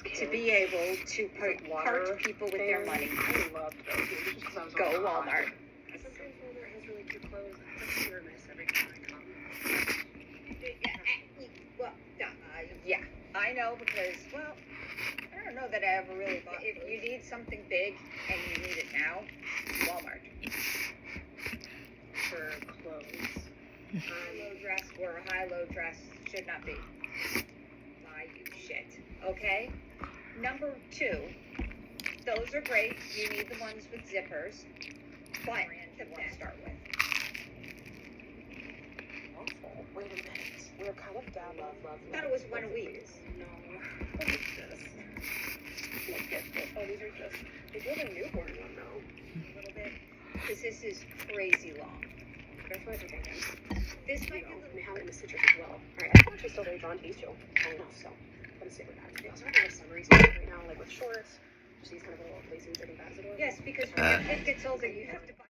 to be able to part people with their money. I loved those just because I was Go Walmart. Sometimes Walmart has really cute clothes. It's a hit or miss every time I come. Well, yeah, I know because, well, I don't know that I ever really thought. If you need something big and you need it now, Walmart. For clothes. High-low dress or a high-low dress should not be. Buy you shit. Okay? Number 2, those are great. You need the ones with zippers. But the one to start with. Awful. Wait a minute. We're kind of down. Love. I thought it was one a week. No. What is this? Look at this. Oh, these are just. They do have a newborn one though. A little bit. Because this is crazy long. That's what I think I am. This You might know, be and they have it in the citrus as well. Alright, I'm actually still very drawn to these two. I know, so I'm gonna stick with that. They also have nice summery stuff right now, like with shorts. Just these kind of little lacy fitting bags. yes, because when your kid gets older, you have to buy.